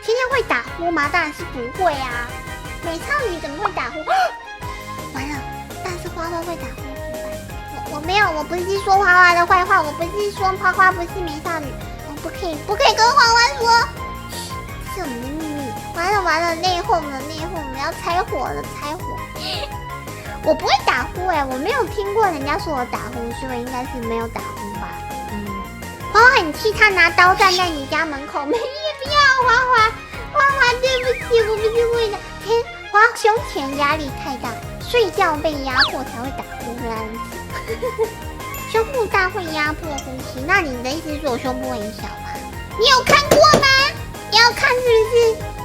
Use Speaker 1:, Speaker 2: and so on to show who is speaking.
Speaker 1: 天天会打呼吗？当然是不会啊。美少女怎么会打呼？完了，但是花花会打呼怎么办？我没有，我不是说花花的坏话，我不是说花花不是美少女，我不可以跟花花说，是我们的秘密。完了，内讧了，我们要拆火了，拆火。我不会打呼我没有听过人家说我打呼，所以应该是没有打呼吧。花花很气，他拿刀站在你家门口，没必要，花花，对不起，我不是故意的。天，花胸前压力太大，睡觉被压迫才会打呼这样子。胸部大会压迫呼吸，那你的意思是说我胸部很小吗？你有看过吗？你要看是不是？